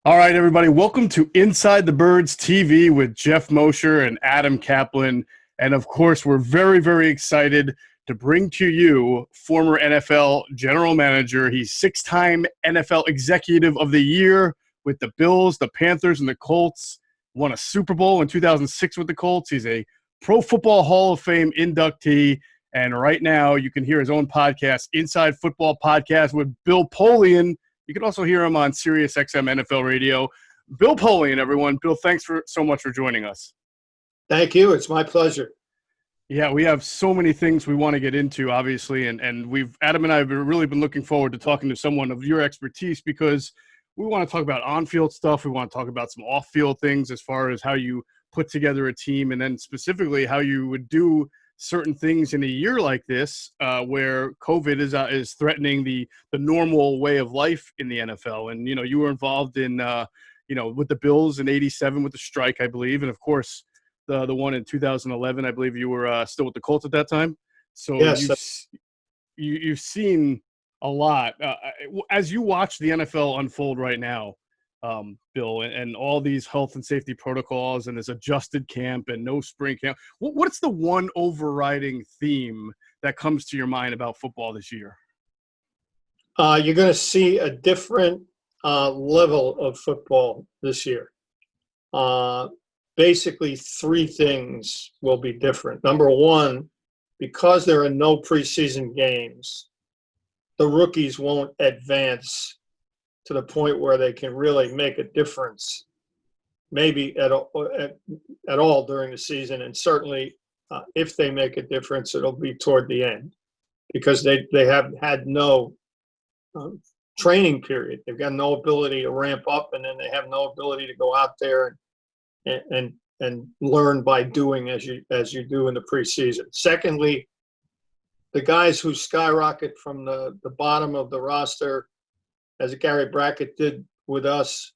All right, everybody. Welcome to Inside the Birds TV with Geoff Mosher and Adam Caplan. And of course, we're very, very excited to bring to you former NFL general manager. He's six-time NFL Executive of the Year with the Bills, the Panthers, and the Colts. Won a Super Bowl in 2006 with the Colts. He's a Pro Football Hall of Fame inductee. And right now, you can hear his own podcast, Inside Football Podcast with Bill Polian. You can also hear him on Sirius XM NFL Radio. Bill Polian, everyone. Bill, thanks so much for joining us. Thank you. It's my pleasure. Yeah, we have so many things we want to get into, obviously, and Adam and I have really been looking forward to talking to someone of your expertise because we want to talk about on-field stuff. We want to talk about some off-field things as far as how you put together a team, and then specifically how you would do certain things in a year like this where COVID is threatening the normal way of life in the NFL. And, you were involved in, with the Bills in '87 with the strike, I believe. And, of course, the one in 2011, I believe you were still with the Colts at that time. So yes. you've seen a lot. As you watch the NFL unfold right now, Bill, and all these health and safety protocols and this adjusted camp and no spring camp, what's the one overriding theme that comes to your mind about football this year? You're going to see a different level of football this year. Basically, three things will be different. Number one, because there are no preseason games, the rookies won't advance to the point where they can really make a difference, maybe at all during the season. And certainly if they make a difference, it'll be toward the end because they have had no training period. They've got no ability to ramp up, and then they have no ability to go out there and learn by doing as you do in the preseason. Secondly, the guys who skyrocket from the bottom of the roster, as Gary Brackett did with us,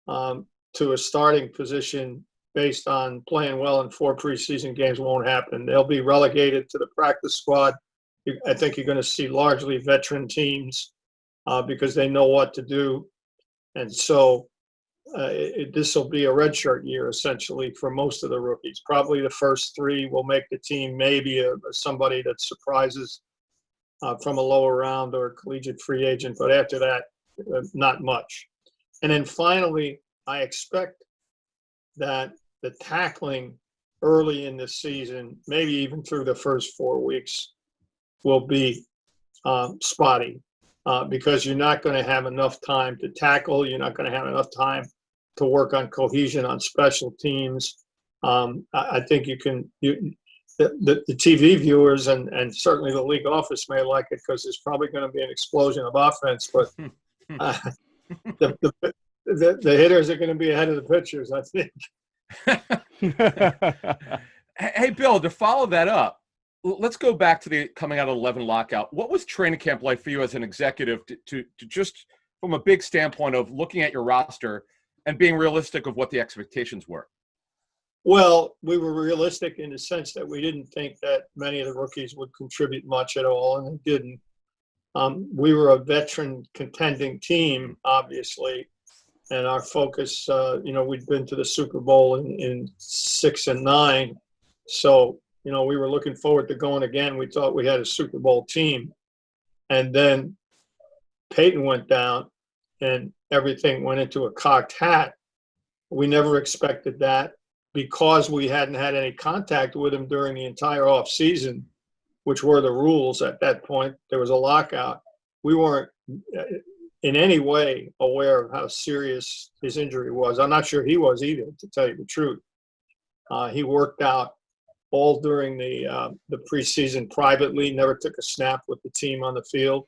to a starting position based on playing well in 4 preseason games won't happen. They'll be relegated to the practice squad. I think you're going to see largely veteran teams because they know what to do. And so this will be a redshirt year, essentially, for most of the rookies. Probably the first 3 will make the team, maybe somebody that surprises from a lower round or a collegiate free agent. But after that, not much. And then finally, I expect that the tackling early in the season, maybe even through the first 4 weeks, will be spotty because you're not going to have enough time to tackle. You're not going to have enough time to work on cohesion on special teams. I think the TV viewers and certainly the league office may like it because there's probably going to be an explosion of offense, but the hitters are going to be ahead of the pitchers, I think. Hey, Bill, to follow that up, let's go back to the coming out of 11 lockout. What was training camp like for you as an executive to just from a big standpoint of looking at your roster and being realistic of what the expectations were? Well, we were realistic in the sense that we didn't think that many of the rookies would contribute much at all, and they didn't. We were a veteran contending team, obviously, and our focus, we'd been to the Super Bowl in 6 and 9. So, we were looking forward to going again. We thought we had a Super Bowl team. And then Peyton went down and everything went into a cocked hat. We never expected that because we hadn't had any contact with him during the entire offseason, which were the rules at that point. There was a lockout. We weren't in any way aware of how serious his injury was. I'm not sure he was either, to tell you the truth. He worked out all during the preseason privately, never took a snap with the team on the field.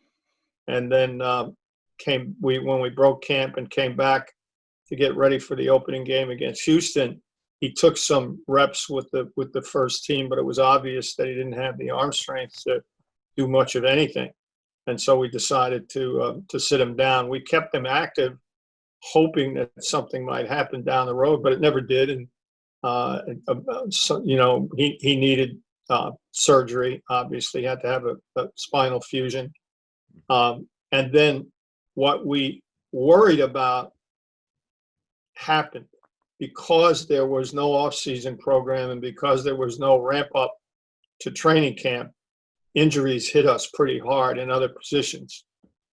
And then when we broke camp and came back to get ready for the opening game against Houston, he took some reps with the first team, but it was obvious that he didn't have the arm strength to do much of anything. And so we decided to sit him down. We kept him active, hoping that something might happen down the road, but it never did. And he needed surgery. Obviously, he had to have a spinal fusion. And then what we worried about happened because there was no off-season program and because there was no ramp up to training camp. Injuries hit us pretty hard in other positions.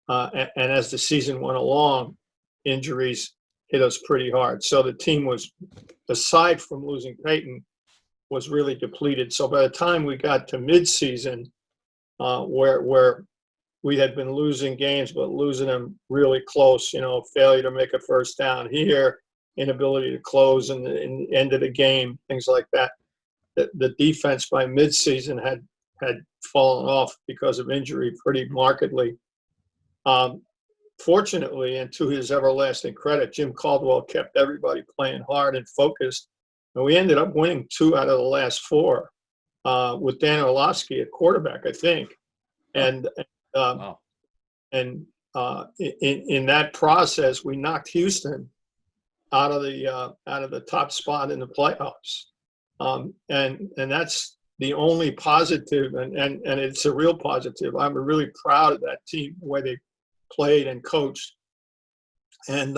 And as the season went along, injuries hit us pretty hard. So the team was, aside from losing Peyton, was really depleted. So by the time we got to midseason, where we had been losing games, but losing them really close, failure to make a first down here, inability to close in the end of the game, things like that. The defense by midseason had fallen off because of injury pretty markedly. Fortunately, and to his everlasting credit, Jim Caldwell kept everybody playing hard and focused. And we ended up winning 2 out of the last 4 with Dan Orlovsky at quarterback, I think. And Wow. in that process, we knocked Houston out of the top spot in the playoffs. And that's the only positive, and it's a real positive. I'm really proud of that team, the way they played and coached. And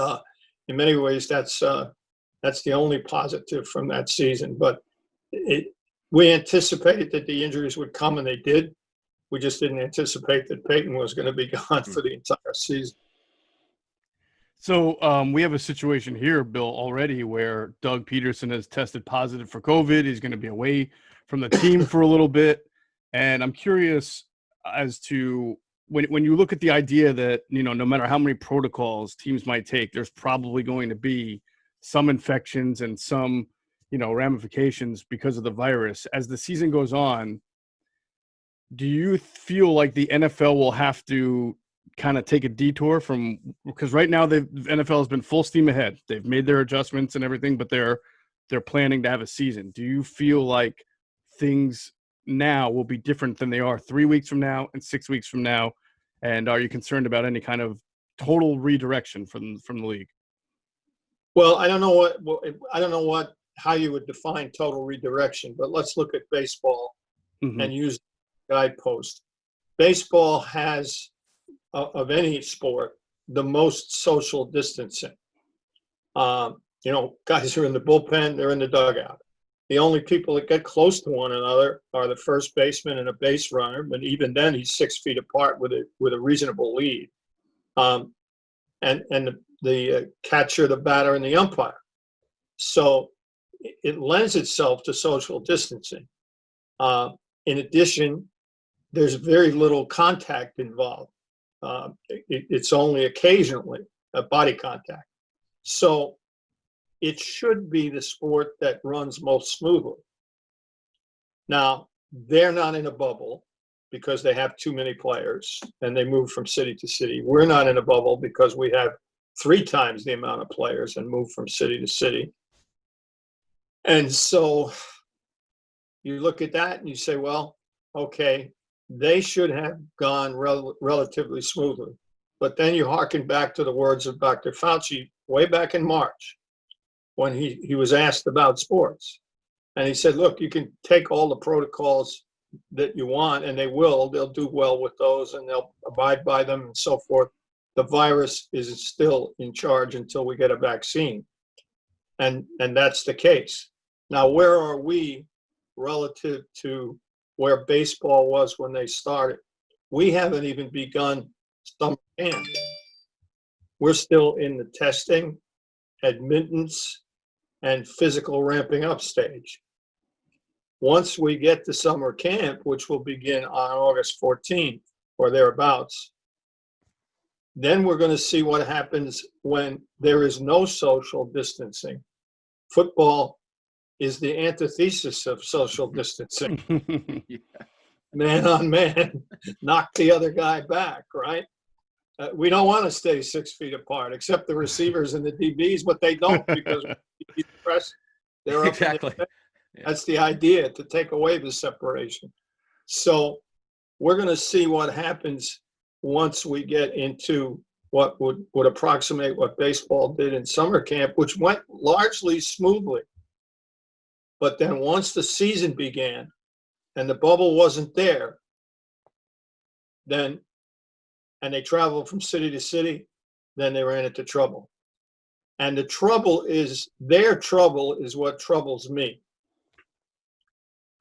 in many ways, that's the only positive from that season. But we anticipated that the injuries would come, and they did. We just didn't anticipate that Peyton was going to be gone for the entire season. So we have a situation here, Bill, already where Doug Pederson has tested positive for COVID. He's going to be away from the team for a little bit. And I'm curious as to when you look at the idea that, no matter how many protocols teams might take, there's probably going to be some infections and some, ramifications because of the virus. As the season goes on, do you feel like the NFL will have to kind of take a detour because right now the NFL has been full steam ahead. They've made their adjustments and everything, but they're planning to have a season. Do you feel like things now will be different than they are 3 weeks from now and 6 weeks from now? And are you concerned about any kind of total redirection from the league? Well, I don't know how you would define total redirection, but let's look at baseball and use guidepost. Baseball has, of any sport, the most social distancing. Guys are in the bullpen, they're in the dugout. The only people that get close to one another are the first baseman and a base runner, but even then he's 6 feet apart with a reasonable lead. And the catcher, the batter, and the umpire. So it lends itself to social distancing. In addition, there's very little contact involved. It's only occasionally body contact. So it should be the sport that runs most smoothly. Now, they're not in a bubble because they have too many players and they move from city to city. We're not in a bubble because we have 3 times the amount of players and move from city to city. And so you look at that and you say, well, okay, they should have gone relatively smoothly. But then you hearken back to the words of Dr. Fauci way back in March when he was asked about sports. And he said, look, you can take all the protocols that you want, and they'll do well with those, and they'll abide by them and so forth. The virus is still in charge until we get a vaccine. And that's the case. Now, where are we relative to where baseball was when they started? We haven't even begun summer camp. We're still in the testing, admittance, and physical ramping up stage. Once we get to summer camp, which will begin on August 14th or thereabouts, then we're going to see what happens when there is no social distancing. Football is the antithesis of social distancing. Yeah. Man on man, knock the other guy back, right? We don't want to stay 6 feet apart, except the receivers and the DBs, but they don't because they're up. Exactly. That's the idea, to take away the separation. So we're going to see what happens once we get into what would approximate what baseball did in summer camp, which went largely smoothly. But then once the season began and the bubble wasn't there, and they traveled from city to city, then they ran into trouble. And the trouble is, their trouble is what troubles me.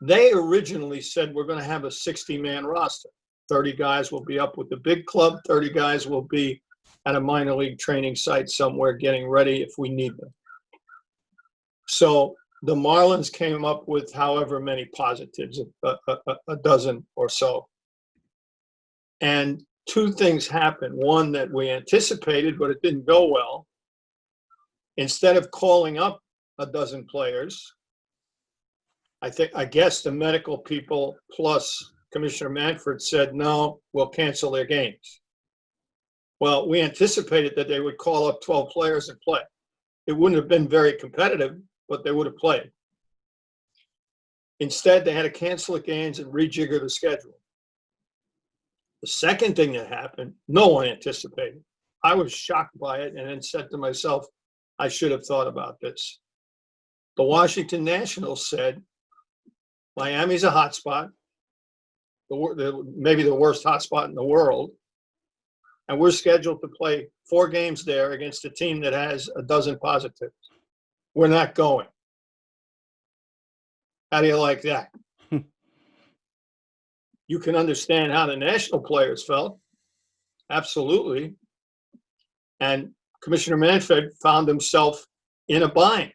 They originally said we're going to have a 60-man roster. 30 guys will be up with the big club. 30 guys will be at a minor league training site somewhere getting ready if we need them. So the Marlins came up with however many positives, a dozen or so. And two things happened. One that we anticipated, but it didn't go well. Instead of calling up a dozen players, I guess the medical people plus Commissioner Manfred said, no, we'll cancel their games. Well, we anticipated that they would call up 12 players and play. It wouldn't have been very competitive, but they would have played. Instead, they had to cancel the games and rejigger the schedule. The second thing that happened, no one anticipated. I was shocked by it and then said to myself, I should have thought about this. The Washington Nationals said, Miami's a hotspot, maybe the worst hotspot in the world, and we're scheduled to play 4 games there against a team that has a dozen positives. We're not going. How do you like that? You can understand how the national players felt. Absolutely. And Commissioner Manfred found himself in a bind.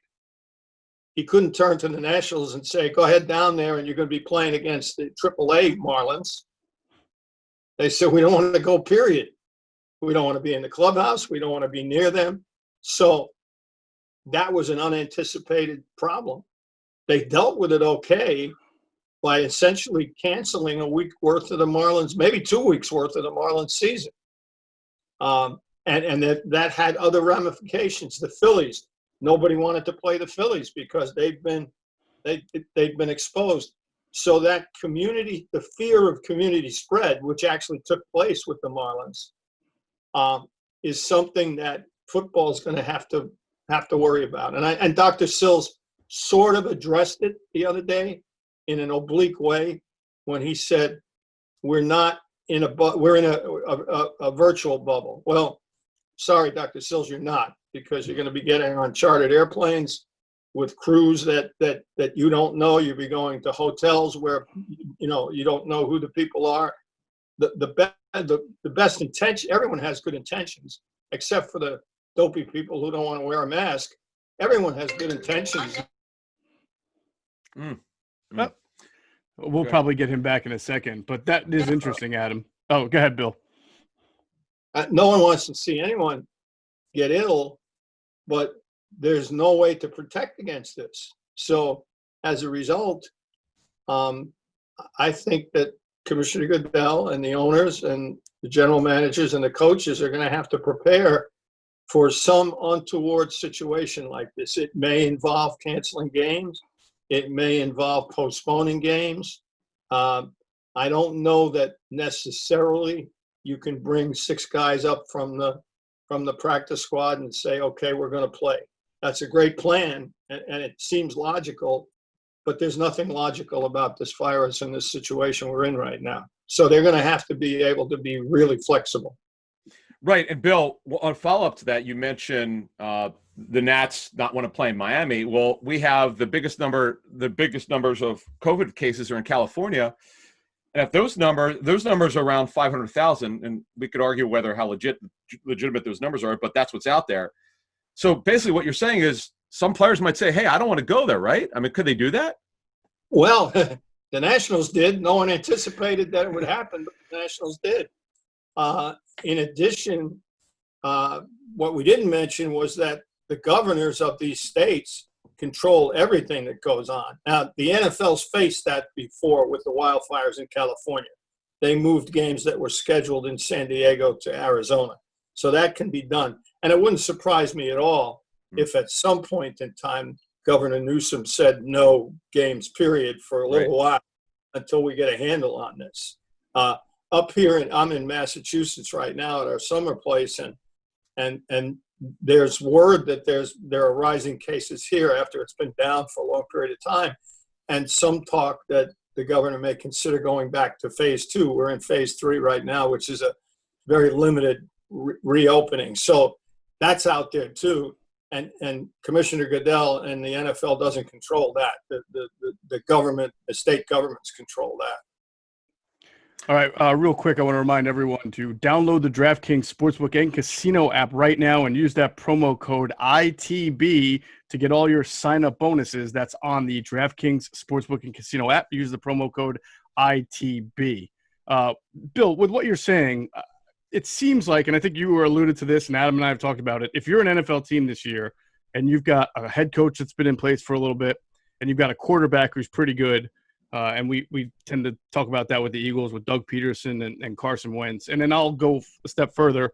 He couldn't turn to the Nationals and say, go ahead down there and you're going to be playing against the AAA Marlins. They said, we don't want to go, period. We don't want to be in the clubhouse. We don't want to be near them. So that was an unanticipated problem. They dealt with it okay by essentially canceling a week worth of the Marlins, maybe 2 weeks worth of the Marlins season. And that had other ramifications. The Phillies, nobody wanted to play the Phillies because they've been exposed. So that community, the fear of community spread, which actually took place with the Marlins, is something that football is going to have to worry about. And Dr. Sills sort of addressed it the other day in an oblique way when he said, we're in a virtual bubble. Well, sorry, Dr. Sills, you're not, because you're going to be getting on chartered airplanes with crews that you don't know. You'll be going to hotels where you don't know who the people are. The best intention. Everyone has good intentions, except for the dopey people who don't want to wear a mask. Everyone has good intentions. We'll probably get him back in a second, but that is interesting, Adam. Oh, go ahead, Bill. No one wants to see anyone get ill, but there's no way to protect against this. So as a result, I think that Commissioner Goodell and the owners and the general managers and the coaches are going to have to prepare for some untoward situation like this. It may involve canceling games. It may involve postponing games. I don't know that necessarily you can bring 6 guys up from the practice squad and say, okay, we're going to play. That's a great plan, and it seems logical, but there's nothing logical about this virus and this situation we're in right now. So they're going to have to be able to be really flexible. Right. And Bill, on follow-up to that, you mentioned the Nats not want to play in Miami. Well, we have the biggest numbers of COVID cases are in California. And if those numbers are around 500,000, and we could argue how legitimate those numbers are, but that's what's out there. So basically what you're saying is some players might say, hey, I don't want to go there, right? I mean, could they do that? Well, the Nationals did. No one anticipated that it would happen, but the Nationals did. In addition, what we didn't mention was that the governors of these states control everything that goes on. Now, the NFL's faced that before with the wildfires in California. They moved games that were scheduled in San Diego to Arizona. So that can be done. And it wouldn't surprise me at all if at some point in time Governor Newsom said no games, period, for a little while until we get a handle on this. Up here, I'm in Massachusetts right now at our summer place, and there's word that there are rising cases here after it's been down for a long period of time, and some talk that the governor may consider going back to phase 2. We're in phase 3 right now, which is a very limited reopening. So that's out there too. and Commissioner Goodell and the NFL doesn't control that. The government, the state governments control that. All right, real quick, I want to remind everyone to download the DraftKings Sportsbook and Casino app right now and use that promo code ITB to get all your sign-up bonuses. That's on the DraftKings Sportsbook and Casino app. Use the promo code ITB. Bill, with what you're saying, it seems like, and I think you were alluded to this, and Adam and I have talked about it, if you're an NFL team this year and you've got a head coach that's been in place for a little bit and you've got a quarterback who's pretty good, and we tend to talk about that with the Eagles, with Doug Pederson and Carson Wentz. And then I'll go a step further.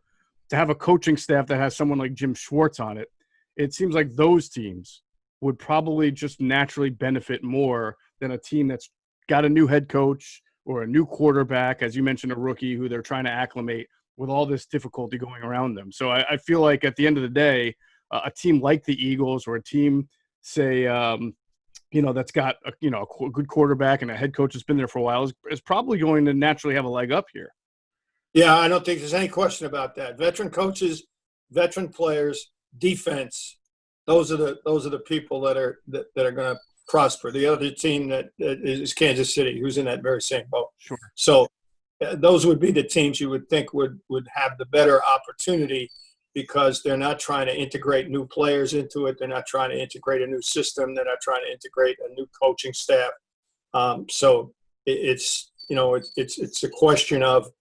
To have a coaching staff that has someone like Jim Schwartz on it, it seems like those teams would probably just naturally benefit more than a team that's got a new head coach or a new quarterback, as you mentioned, a rookie who they're trying to acclimate with all this difficulty going around them. So I feel like at the end of the day, a team like the Eagles or a team, say, that's got a good quarterback and a head coach that's been there for a while is probably going to naturally have a leg up here. Yeah, I don't think there's any question about that. Veteran coaches, veteran players, defense, those are the people that are going to prosper. The other team that is Kansas City, who's in that very same boat. Sure. So those would be the teams you would think would have the better opportunity, because they're not trying to integrate new players into it. They're not trying to integrate a new system. They're not trying to integrate a new coaching staff. So it's a question of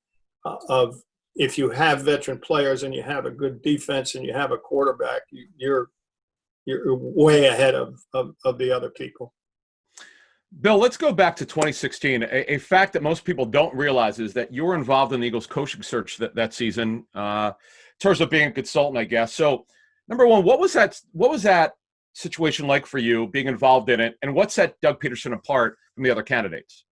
if you have veteran players and you have a good defense and you have a quarterback, you're way ahead of the other people. Bill, let's go back to 2016. A fact that most people don't realize is that you were involved in the Eagles coaching search that season, in terms of being a consultant, I guess. So, number one, what was that situation like for you, being involved in it, and what set Doug Pederson apart from the other candidates?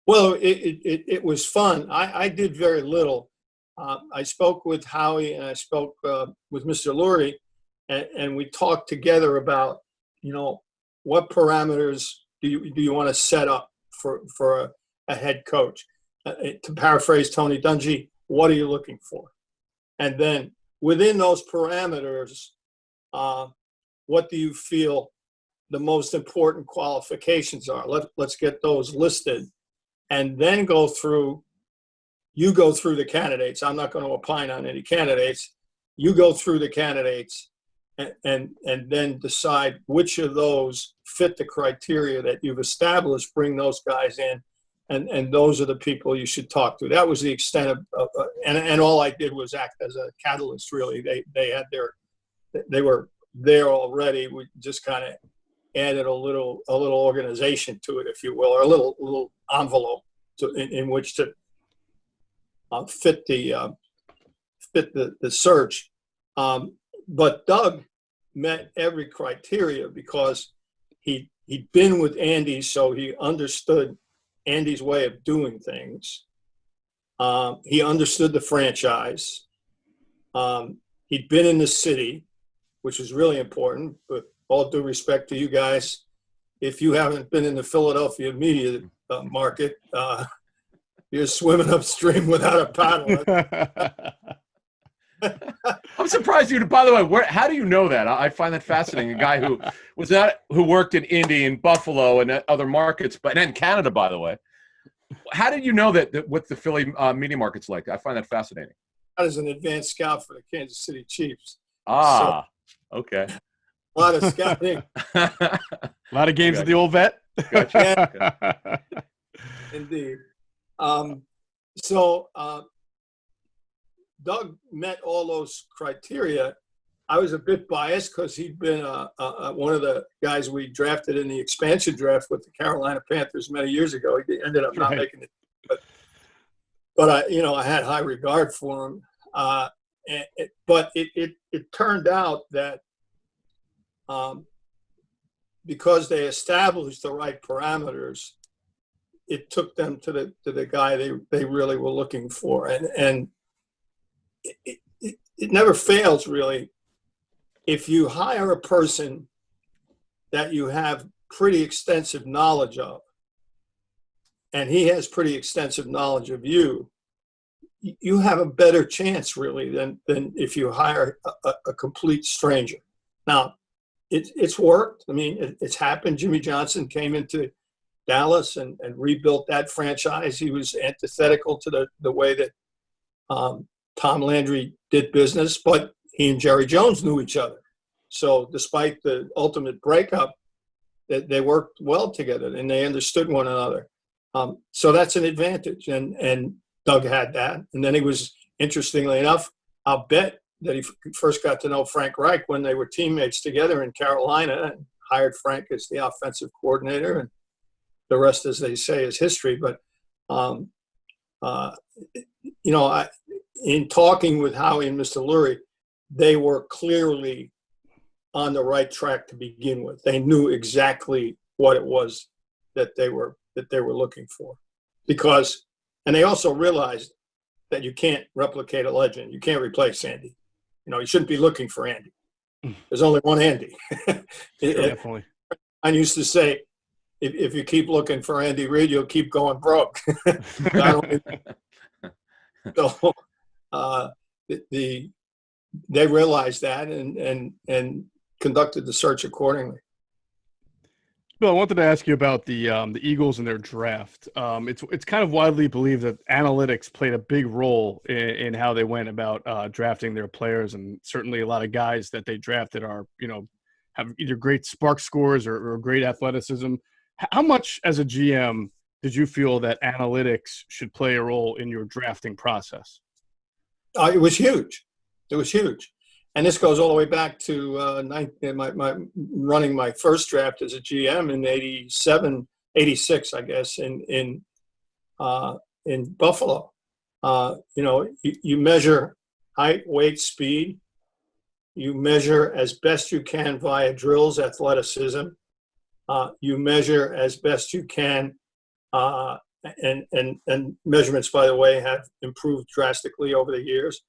Well, it was fun. I did very little. I spoke with Howie and I spoke with Mr. Lurie, and we talked together about, what parameters do you want to set up for a head coach? To paraphrase Tony Dungy, what are you looking for? And then within those parameters, what do you feel the most important qualifications are? Let's get those listed, and then go through the candidates. I'm not going to opine on any candidates. You go through the candidates and then decide which of those fit the criteria that you've established, bring those guys in, and those are the people you should talk to. That was the extent of and all I did was act as a catalyst, really. They were there already. We just kind of added a little organization to it, if you will, or a little envelope in which to fit the search. But Doug met every criteria because he'd been with Andy, so he understood Andy's way of doing things. He understood the franchise. He'd been in the city, which is really important. But all due respect to you guys, if you haven't been in the Philadelphia media market, you're swimming upstream without a paddle. I'm surprised you. By the way, how do you know that? I find that fascinating. A guy who worked in Indy and Buffalo and other markets, but and Canada, by the way. How did you know that what the Philly media market's like? I find that fascinating. I was an advanced scout for the Kansas City Chiefs. Okay. A lot of scouting. A lot of games at the old vet. Gotcha. Yeah. Indeed. So Doug met all those criteria. I was a bit biased because he'd been one of the guys we drafted in the expansion draft with the Carolina Panthers many years ago. He ended up not making it, but I had high regard for him. But it turned out that because they established the right parameters, it took them to the guy they really were looking for, and it never fails, really. If you hire a person that you have pretty extensive knowledge of, and he has pretty extensive knowledge of you, you have a better chance, really, than if you hire a complete stranger. Now, it's worked. I mean, it's happened. Jimmy Johnson came into Dallas and rebuilt that franchise. He was antithetical to the way that Tom Landry did business, but he and Jerry Jones knew each other. So despite the ultimate breakup, they worked well together and they understood one another. So that's an advantage. And Doug had that. And then he was, interestingly enough, I'll bet that he first got to know Frank Reich when they were teammates together in Carolina, and hired Frank as the offensive coordinator. And the rest, as they say, is history. But, in talking with Howie and Mr. Lurie, they were clearly on the right track to begin with. They knew exactly what it was that they were looking for, and they also realized that you can't replicate a legend. You can't replace Andy. You shouldn't be looking for Andy. There's only one Andy. Definitely. I used to say, if you keep looking for Andy Reid, you'll keep going broke. They realized that and conducted the search accordingly. Bill, I wanted to ask you about the Eagles and their draft. It's kind of widely believed that analytics played a big role in how they went about drafting their players, and certainly a lot of guys that they drafted are have either great spark scores or great athleticism. How much as a GM did you feel that analytics should play a role in your drafting process? It was huge. It was huge. And this goes all the way back to my running my first draft as a GM in 86, I guess, in Buffalo. You measure height, weight, speed. You measure as best you can via drills, athleticism. You measure as best you can, and measurements, by the way, have improved drastically over the years.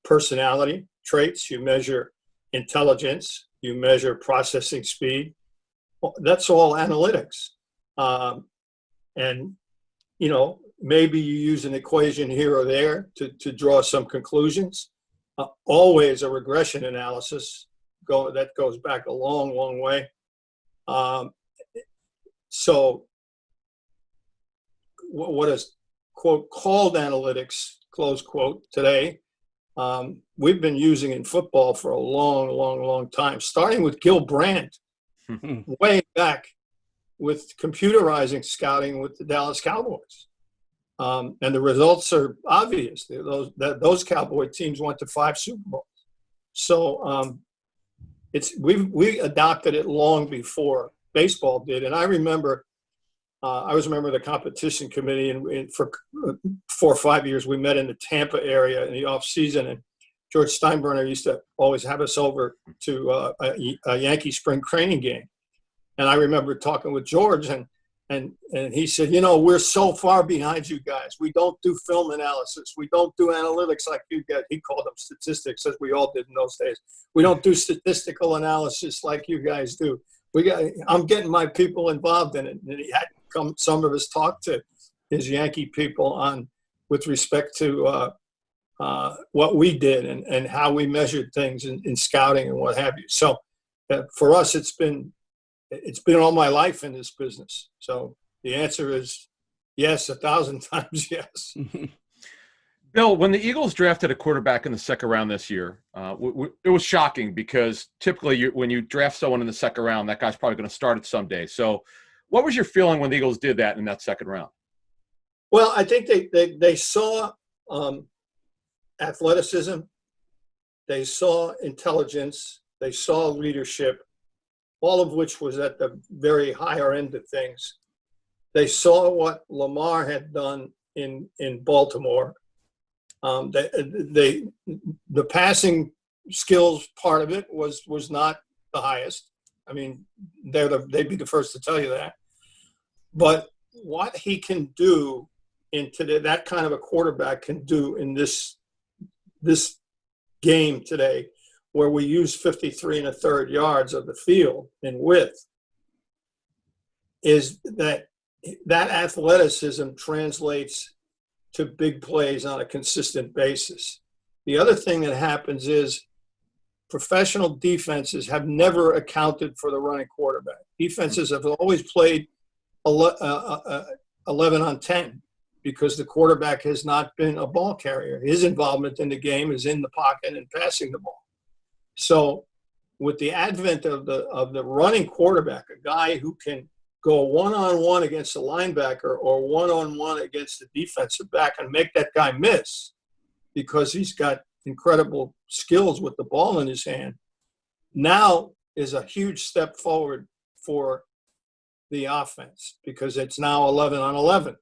Personality traits, you measure intelligence, you measure processing speed. That's all analytics. And maybe you use an equation here or there to draw some conclusions. Always a regression analysis that goes back a long, long way. So what is, quote, called analytics, close quote, today, we've been using in football for a long, long, long time, starting with Gil Brandt way back with computerizing scouting with the Dallas Cowboys. And the results are obvious. Those Cowboy teams went to 5 Super Bowls. So we adopted it long before baseball did. And I remember I was a member of the competition committee, and for 4 or 5 years we met in the Tampa area in the off season. And George Steinbrenner used to always have us over to a Yankee spring training game. And I remember talking with George, and he said, we're so far behind you guys. We don't do film analysis. We don't do analytics like you get. He called them statistics, as we all did in those days. We don't do statistical analysis like you guys do. I'm getting my people involved in it. And he had some of us talk to his Yankee people with respect to what we did and how we measured things in scouting and what have you. So for us, it's been all my life in this business. So the answer is yes, 1,000 times yes. Bill, when the Eagles drafted a quarterback in the second round this year, it was shocking because typically when you draft someone in the second round, that guy's probably going to start it someday. So what was your feeling when the Eagles did that in that second round? Well, I think they saw athleticism. They saw intelligence. They saw leadership, all of which was at the very higher end of things. They saw what Lamar had done in Baltimore. The passing skills part of it was not the highest. I mean, they'd be the first to tell you that. But what he can do that kind of a quarterback can do in this game today, where we use 53 1/3 yards of the field in width, is that athleticism translates to big plays on a consistent basis. The other thing that happens is professional defenses have never accounted for the running quarterback. Defenses have always played 11 on 10 because the quarterback has not been a ball carrier. His involvement in the game is in the pocket and passing the ball. So with the advent of the running quarterback, a guy who can go one-on-one against a linebacker or one-on-one against the defensive back and make that guy miss because he's got incredible skills with the ball in his hand, now is a huge step forward for the offense because it's now 11 on 11.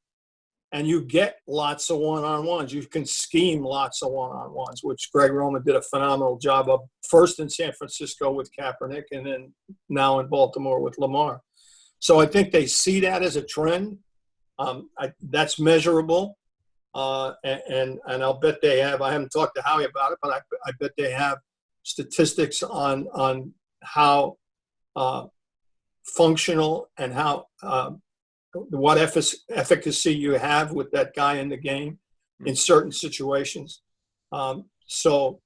And you get lots of one-on-ones. You can scheme lots of one-on-ones, which Greg Roman did a phenomenal job of, first in San Francisco with Kaepernick and then now in Baltimore with Lamar. So I think they see that as a trend. That's measurable. And I'll bet they have. I haven't talked to Howie about it, but I bet they have statistics on how functional and how what efficacy you have with that guy in the game in certain situations. So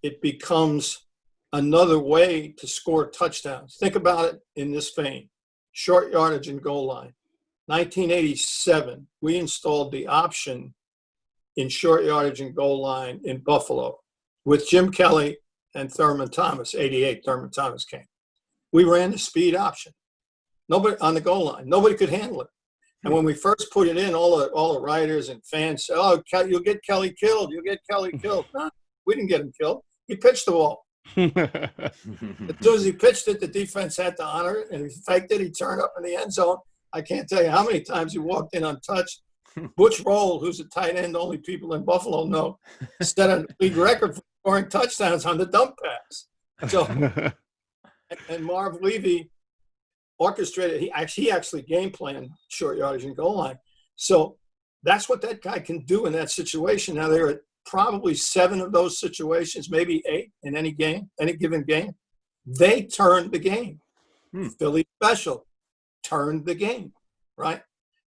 it becomes another way to score touchdowns. Think about it in this vein: short yardage and goal line. 1987, we installed the option in short yardage and goal line in Buffalo with Jim Kelly and Thurman Thomas. 88, Thurman Thomas came. We ran the speed option. Nobody on the goal line. Nobody could handle it. And when we first put it in, all the writers and fans said, "Oh, you'll get Kelly killed. You'll get Kelly killed." No, we didn't get him killed. He pitched the ball. As soon as he pitched it, the defense had to honor it, and he faked it. He turned up in the end zone. I can't tell you how many times he walked in untouched. Butch Roll, who's a tight end only people in Buffalo know, set a league record for scoring touchdowns on the dump pass. So, and Marv Levy orchestrated. He actually game planned short yardage and goal line. So that's what that guy can do in that situation. Now there are probably 7 of those situations, maybe 8 in any given game. They turned the game. Philly Special turned the game, right?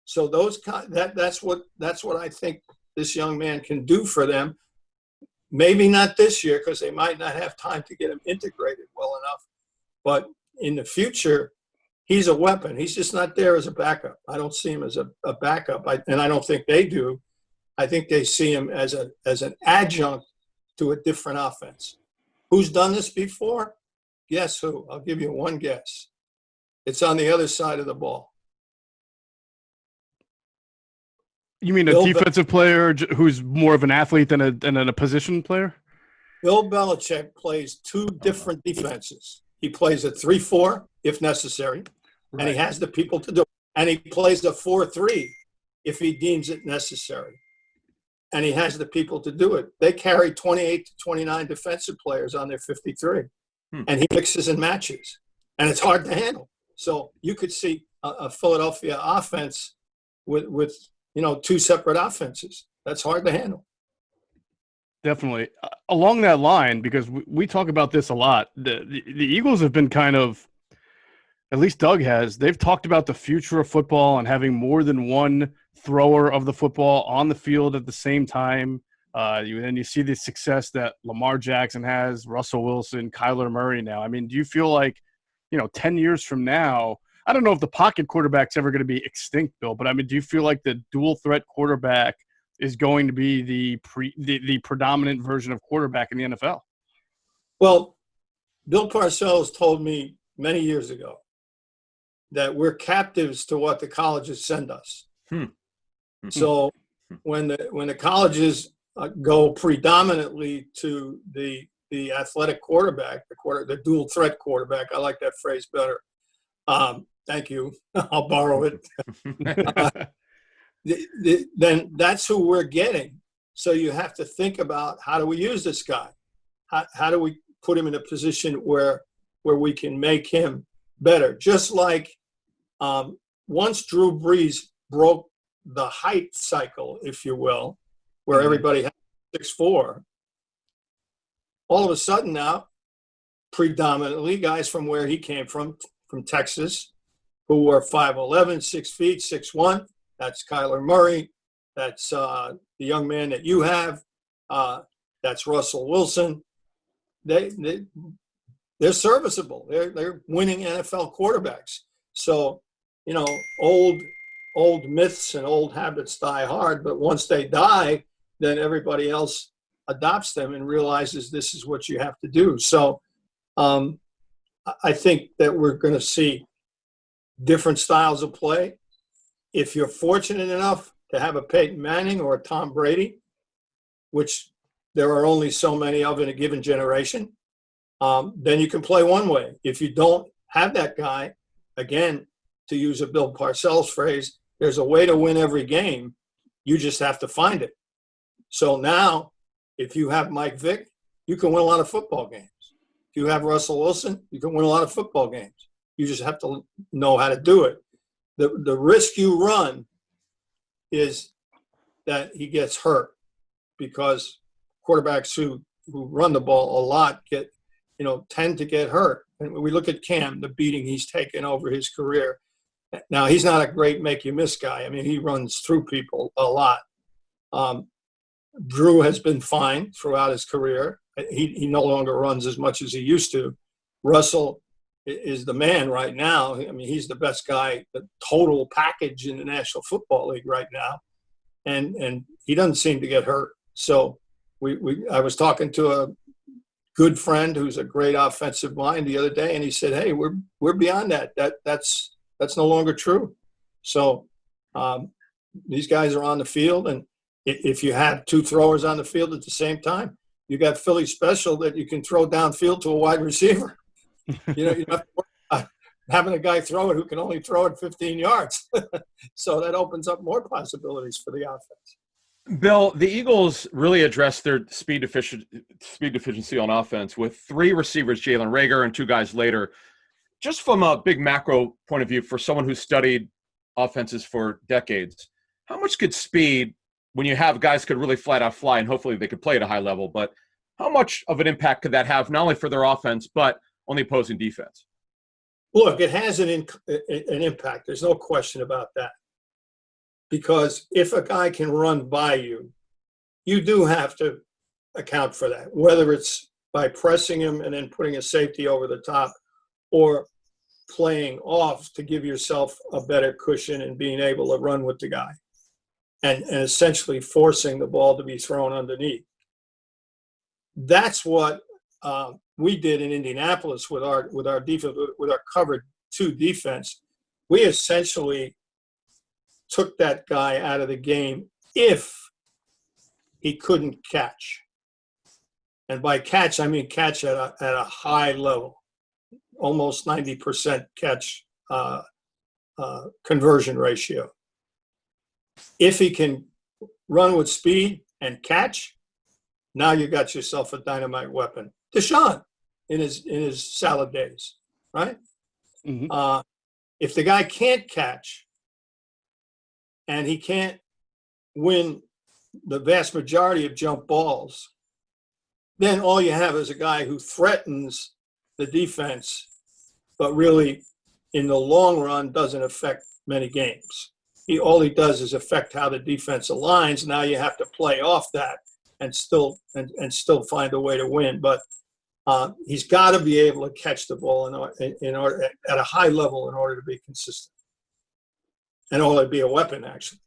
So that's what I think this young man can do for them. Maybe not this year because they might not have time to get him integrated well enough. But in the future, he's a weapon. He's just not there as a backup. I don't see him as a backup, and I don't think they do. I think they see him as an adjunct to a different offense. Who's done this before? Guess who? I'll give you one guess. It's on the other side of the ball. You mean a defensive player who's more of an athlete than a position player? Bill Belichick plays 2 different defenses. He plays a 3-4 if necessary, right, and he has the people to do it. And he plays a 4-3 if he deems it necessary, and he has the people to do it. They carry 28 to 29 defensive players on their 53, and he mixes and matches, and it's hard to handle. So you could see a Philadelphia offense with 2 separate offenses. That's hard to handle. Definitely. Along that line, because we talk about this a lot, the Eagles have been kind of, at least Doug has, they've talked about the future of football and having more than one thrower of the football on the field at the same time. And you see the success that Lamar Jackson has, Russell Wilson, Kyler Murray now. I mean, do you feel like, 10 years from now, I don't know if the pocket quarterback's ever going to be extinct, Bill, but I mean, do you feel like the dual threat quarterback is going to be the predominant version of quarterback in the NFL? Well, Bill Parcells told me many years ago that we're captives to what the colleges send us. So when the colleges go predominantly to the athletic quarterback, the dual threat quarterback, I like that phrase better. Thank you. I'll borrow it. Then that's who we're getting. So you have to think about, how do we use this guy? How do we put him in a position where we can make him better? Just like once Drew Brees broke the height cycle, if you will, where everybody had 6'4", all of a sudden now, predominantly guys from where he came from Texas, who were 5'11", 6 feet, 6'1". That's Kyler Murray. That's the young man that you have. That's Russell Wilson. they're serviceable. They're winning NFL quarterbacks. So, old myths and old habits die hard, but once they die, then everybody else adopts them and realizes this is what you have to do. So I think that we're going to see different styles of play. If you're fortunate enough to have a Peyton Manning or a Tom Brady, which there are only so many of in a given generation, then you can play one way. If you don't have that guy, again, to use a Bill Parcells phrase, there's a way to win every game. You just have to find it. So now, if you have Mike Vick, you can win a lot of football games. If you have Russell Wilson, you can win a lot of football games. You just have to know how to do it. The risk you run is that he gets hurt, because quarterbacks who run the ball a lot tend to get hurt. And when we look at Cam, the beating he's taken over his career. Now, he's not a great make-you-miss guy. I mean, he runs through people a lot. Drew has been fine throughout his career. He no longer runs as much as he used to. Russell is the man right now. I mean, he's the best guy, the total package in the National Football League right now. And he doesn't seem to get hurt. So I was talking to a good friend who's a great offensive mind the other day, and he said, hey, we're beyond that. That's no longer true. So these guys are on the field, and if you have two throwers on the field at the same time, you got Philly special that you can throw downfield to a wide receiver. You don't have to worry about having a guy throw it who can only throw it 15 yards. So that opens up more possibilities for the offense. Bill, the Eagles really addressed their speed deficiency on offense with three receivers, Jalen Reagor, and two guys later. Just from a big macro point of view, for someone who studied offenses for decades, how much could speed, when you have guys could really flat out fly, and hopefully they could play at a high level, but how much of an impact could that have not only for their offense, but on the opposing defense? Look, it has an impact. There's no question about that. Because if a guy can run by you, you do have to account for that, whether it's by pressing him and then putting a safety over the top, or playing off to give yourself a better cushion and being able to run with the guy, and essentially forcing the ball to be thrown underneath. That's what we did in Indianapolis with our defense, with our covered two defense. We essentially took that guy out of the game if he couldn't catch. And by catch, I mean catch at a high level, almost 90% catch conversion ratio. If he can run with speed and catch, now you got yourself a dynamite weapon. Deshaun in his salad days, right? Mm-hmm. If the guy can't catch and he can't win the vast majority of jump balls, then all you have is a guy who threatens the defense, but really in the long run doesn't affect many games. All he does is affect how the defense aligns. Now you have to play off that and still find a way to win. But he's got to be able to catch the ball in order at a high level in order to be consistent, and order to be a weapon, actually.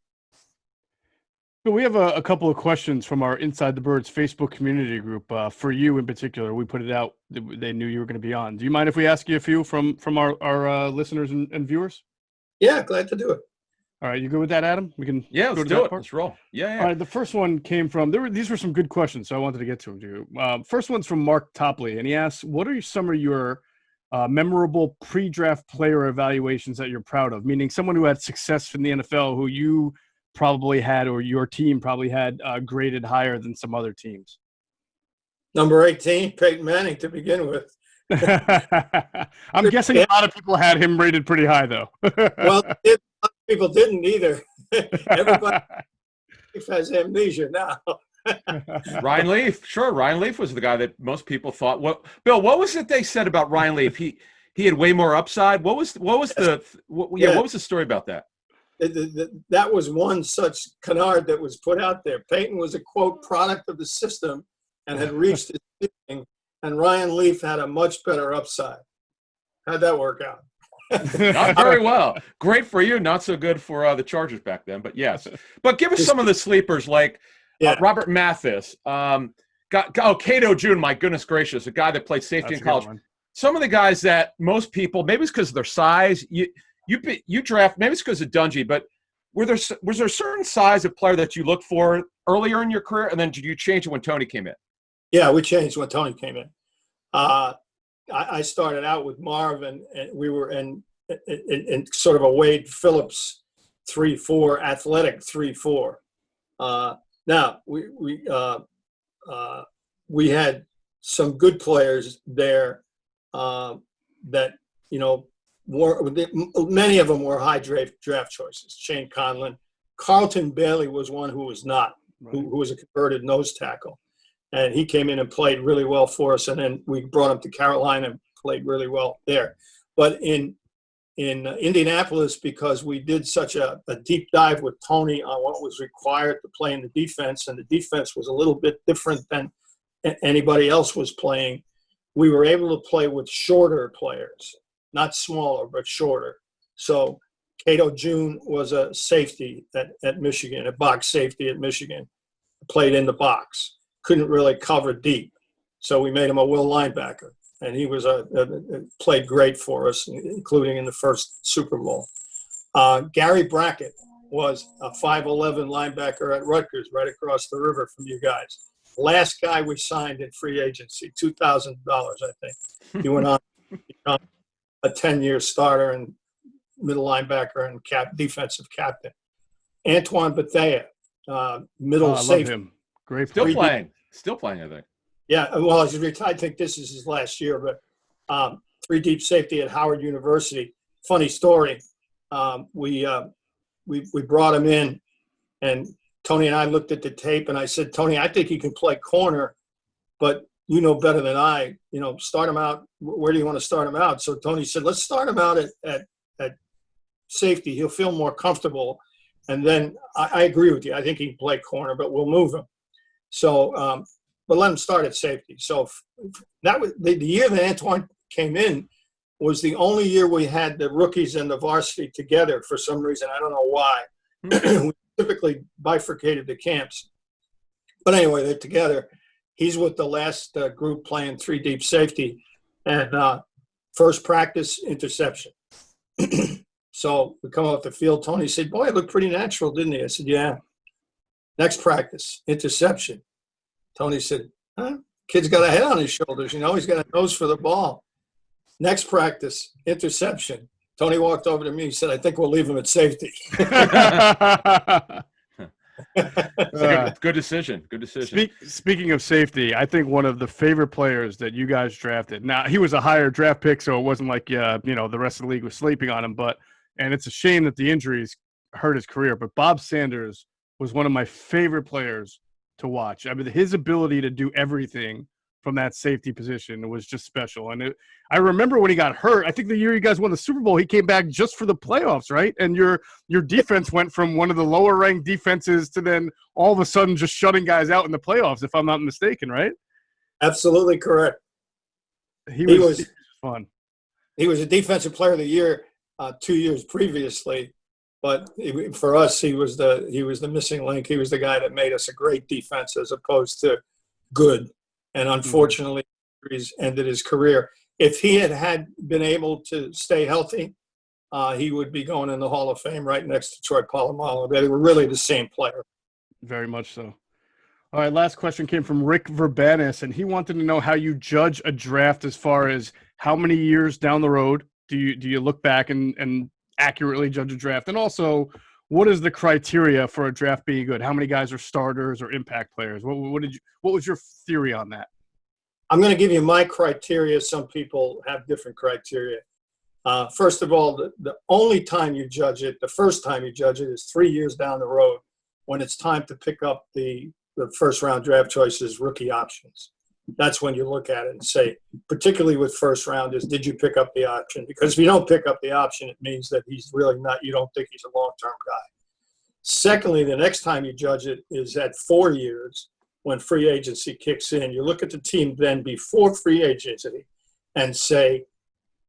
So we have a couple of questions from our Inside the Birds Facebook community group for you in particular. We put it out. They knew you were going to be on. Do you mind if we ask you a few from our listeners and viewers? Yeah, glad to do it. All right, you good with that, Adam? We can let's do it. Let's roll. Yeah. All right, the first one came from these were some good questions, so I wanted to get to them too. First one's from Mark Topley, and he asks, "What are some of your memorable pre-draft player evaluations that you're proud of?" Meaning someone who had success in the NFL who you probably had, or your team probably had, graded higher than some other teams. Number 18, Peyton Manning to begin with. I'm guessing a lot of people had him rated pretty high, though. Well, people didn't either. Everybody has amnesia now. Ryan Leaf, sure. Ryan Leaf was the guy that most people thought. Bill, what was it they said about Ryan Leaf? He had way more upside. What was the story about that? That was one such canard that was put out there. Peyton was a, quote, product of the system and had reached his ceiling, and Ryan Leaf had a much better upside. How'd that work out? Not very well. Great for you, not so good for the Chargers back then, but yes. But give us some of the sleepers like Robert Mathis, Cato June, my goodness gracious, a guy that played safety in college. Some of the guys that most people, maybe it's because of their size, you draft, maybe it's because of Dungy, but was there a certain size of player that you looked for earlier in your career, and then did you change it when Tony came in? Yeah, we changed when Tony came in. I started out with Marv, and we were in sort of a Wade Phillips 3-4, athletic 3-4. Now, we had some good players there that, many of them were high draft choices. Shane Conlon. Carlton Bailey was one who was not, who was a converted nose tackle. And he came in and played really well for us. And then we brought him to Carolina and played really well there. But in Indianapolis, because we did such a deep dive with Tony on what was required to play in the defense, and the defense was a little bit different than anybody else was playing, we were able to play with shorter players, not smaller, but shorter. So Cato June was a safety at Michigan, a box safety at Michigan, played in the box. Couldn't really cover deep, so we made him a will linebacker, and he was played great for us, including in the first Super Bowl. Gary Brackett was a 5'11" linebacker at Rutgers, right across the river from you guys. Last guy we signed in free agency, $2,000, I think. He went on to become a 10-year starter and middle linebacker and defensive captain. Antoine Bethea, middle safety. Love him. Great. Still playing, I think. Yeah, well, he's retired. I think this is his last year, but 3 deep safety at Howard University. Funny story. We brought him in, and Tony and I looked at the tape, and I said, Tony, I think he can play corner, but you know better than I. Start him out. Where do you want to start him out? So Tony said, let's start him out at safety. He'll feel more comfortable. And then I agree with you. I think he can play corner, but we'll move him. So, but let him start at safety. So that was the year that Antoine came in was the only year we had the rookies and the varsity together for some reason. I don't know why. We typically bifurcated the camps. But anyway, they're together. He's with the last group playing 3 deep safety. And first practice, interception. So we come off the field. Tony said, boy, it looked pretty natural, didn't he? I said, yeah. Next practice, interception. Tony said, kid's got a head on his shoulders. He's got a nose for the ball. Next practice, interception. Tony walked over to me. He said, I think we'll leave him at safety. Good decision. Good decision. Speaking of safety, I think one of the favorite players that you guys drafted. Now, he was a higher draft pick, so it wasn't like the rest of the league was sleeping on him. And it's a shame that the injuries hurt his career. But Bob Sanders was one of my favorite players to watch. I mean, his ability to do everything from that safety position was just special. And I remember when he got hurt, I think the year you guys won the Super Bowl, he came back just for the playoffs, right? And your defense went from one of the lower ranked defenses to then all of a sudden just shutting guys out in the playoffs, if I'm not mistaken, right? Absolutely correct. He was fun. He was a defensive player of the year 2 years previously. But for us, he was the missing link. He was the guy that made us a great defense as opposed to good. And unfortunately, he's ended his career. If he had been able to stay healthy, he would be going in the Hall of Fame right next to Troy Polamalu. They were really the same player. Very much so. All right, last question came from Rick Verbanis, and he wanted to know how you judge a draft as far as how many years down the road do you look back and accurately judge a draft, and also what is the criteria for a draft being good? How many guys are starters or impact players? What was your theory on that? I'm going to give you my criteria. Some people have different criteria. First of all, the only time you judge it, the first time you judge it, is 3 years down the road when it's time to pick up the first round draft choices, rookie options. That's when you look at it and say, particularly with first rounders, did you pick up the option? Because if you don't pick up the option, it means that he's really not, you don't think he's a long-term guy. Secondly, the next time you judge it is at 4 years when free agency kicks in. You look at the team then before free agency and say,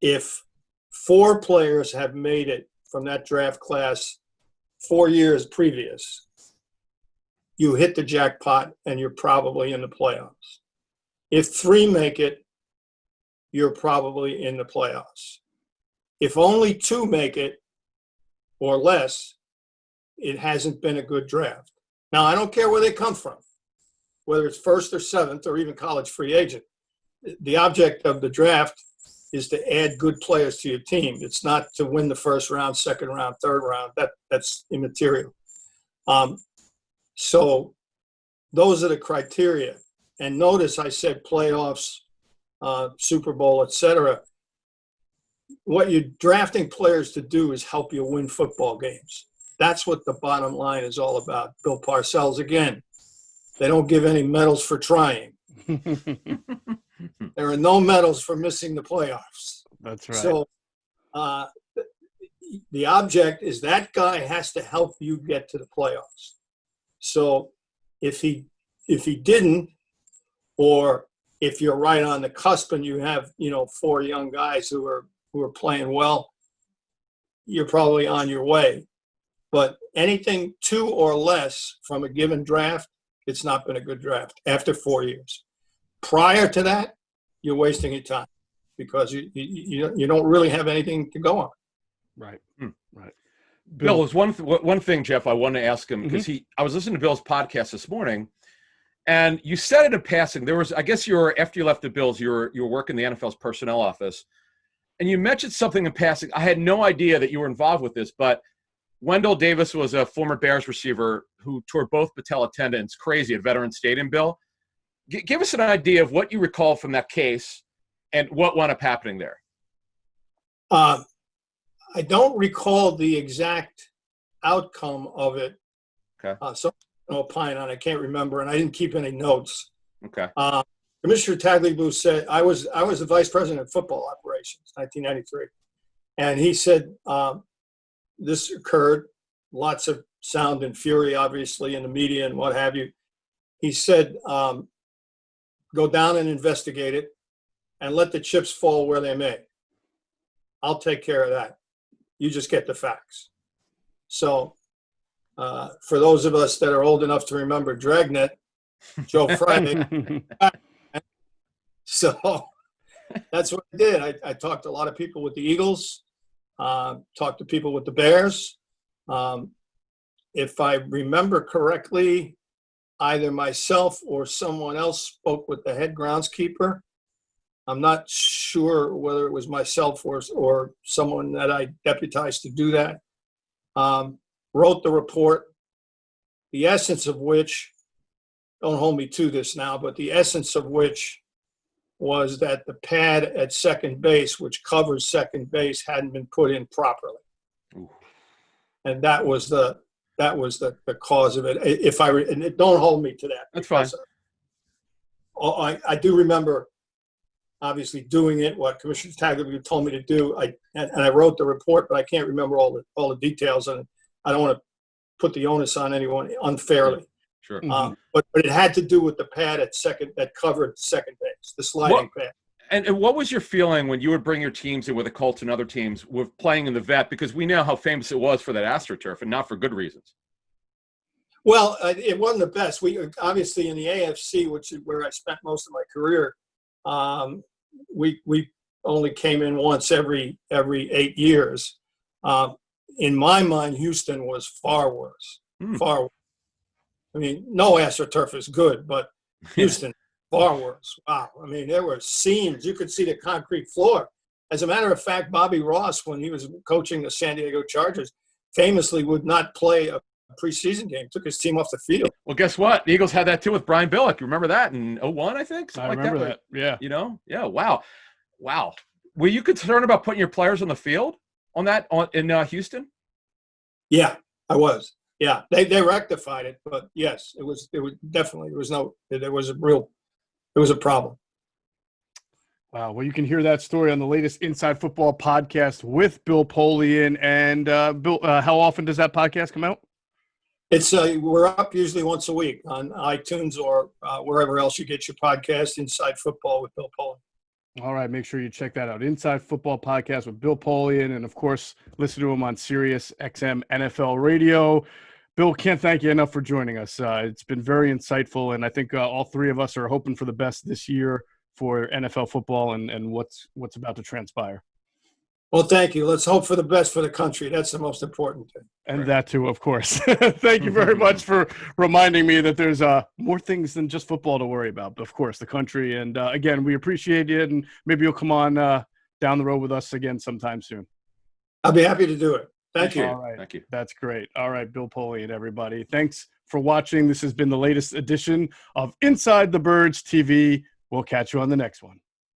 if 4 players have made it from that draft class 4 years previous, you hit the jackpot and you're probably in the playoffs. If 3 make it, you're probably in the playoffs. If only 2 make it or less, it hasn't been a good draft. Now, I don't care where they come from, whether it's first or seventh or even college free agent. The object of the draft is to add good players to your team. It's not to win the first round, second round, third round. That's immaterial. So those are the criteria. And notice I said playoffs, Super Bowl, etc. What you're drafting players to do is help you win football games. That's what the bottom line is all about. Bill Parcells, again, they don't give any medals for trying. There are no medals for missing the playoffs. That's right. So the object is that guy has to help you get to the playoffs. So if he didn't, or if you're right on the cusp and you have, 4 young guys who are playing well, you're probably on your way. But anything 2 or less from a given draft, it's not been a good draft after 4 years. Prior to that, you're wasting your time because you don't really have anything to go on. Right. Right. Bill, there's one thing, Geoff, I wanted to ask him because I was listening to Bill's podcast this morning, and you said it in passing. There was, I guess, after you left the Bills, you were working the NFL's personnel office, and you mentioned something in passing. I had no idea that you were involved with this, but Wendell Davis was a former Bears receiver who tore both patella tendons, crazy, at Veterans Stadium. Bill, give us an idea of what you recall from that case and what wound up happening there. I don't recall the exact outcome of it. Okay. So I don't opine on it. I can't remember, and I didn't keep any notes. Okay. Commissioner Tagliabue said, I was the vice president of football operations, 1993. And he said, this occurred, lots of sound and fury, obviously, in the media and what have you. He said, go down and investigate it and let the chips fall where they may. I'll take care of that. You just get the facts. So for those of us that are old enough to remember Dragnet, Joe Friday. So that's what I did. I talked to a lot of people with the Eagles, talked to people with the Bears. If I remember correctly, either myself or someone else spoke with the head groundskeeper. I'm not sure whether it was myself or someone that I deputized to do that. Wrote the report, the essence of which, don't hold me to this now, but the essence of which was that the pad at second base, which covers second base, hadn't been put in properly. Ooh. And that was the cause of it. And don't hold me to that. That's fine. I do remember obviously doing it, what Commissioner Tagliabue told me to do. And I wrote the report, but I can't remember all the details, and I don't want to put the onus on anyone unfairly. Sure. But it had to do with the pad at second that covered second base, the sliding pad. And what was your feeling when you would bring your teams in with the Colts and other teams with playing in the vet? Because we know how famous it was for that AstroTurf, and not for good reasons. Well, it wasn't the best. We obviously in the AFC, which is where I spent most of my career, we only came in once every 8 years. In my mind, Houston was far worse. Far worse. I mean, no AstroTurf is good, but Houston, far worse. Wow. I mean, there were seams. You could see the concrete floor. As a matter of fact, Bobby Ross, when he was coaching the San Diego Chargers, famously would not play a preseason game, took his team off the field. Well, guess what? The Eagles had that too with Brian Billick. You remember that in 2001, I think? I remember that. Yeah. Yeah. Wow. Were you concerned about putting your players on the field in Houston? Yeah, I was. Yeah, they rectified it, but yes, it was definitely, there was a problem. Wow. Well, you can hear that story on the latest Inside Football podcast with Bill Polian. And Bill, how often does that podcast come out? It's we're up usually once a week on iTunes or wherever else you get your podcast. Inside Football with Bill Polian. All right, make sure you check that out. Inside Football Podcast with Bill Polian, and of course, listen to him on Sirius XM NFL Radio. Bill, can't thank you enough for joining us. It's been very insightful, and I think all three of us are hoping for the best this year for NFL football and what's about to transpire. Well, thank you. Let's hope for the best for the country. That's the most important thing. And that too, of course. Thank you very much for reminding me that there's more things than just football to worry about. But of course, the country. And again, we appreciate it. And maybe you'll come on down the road with us again sometime soon. I'll be happy to do it. Thank you. All right. Thank you. That's great. All right, Bill Polian, everybody. Thanks for watching. This has been the latest edition of Inside the Birds TV. We'll catch you on the next one.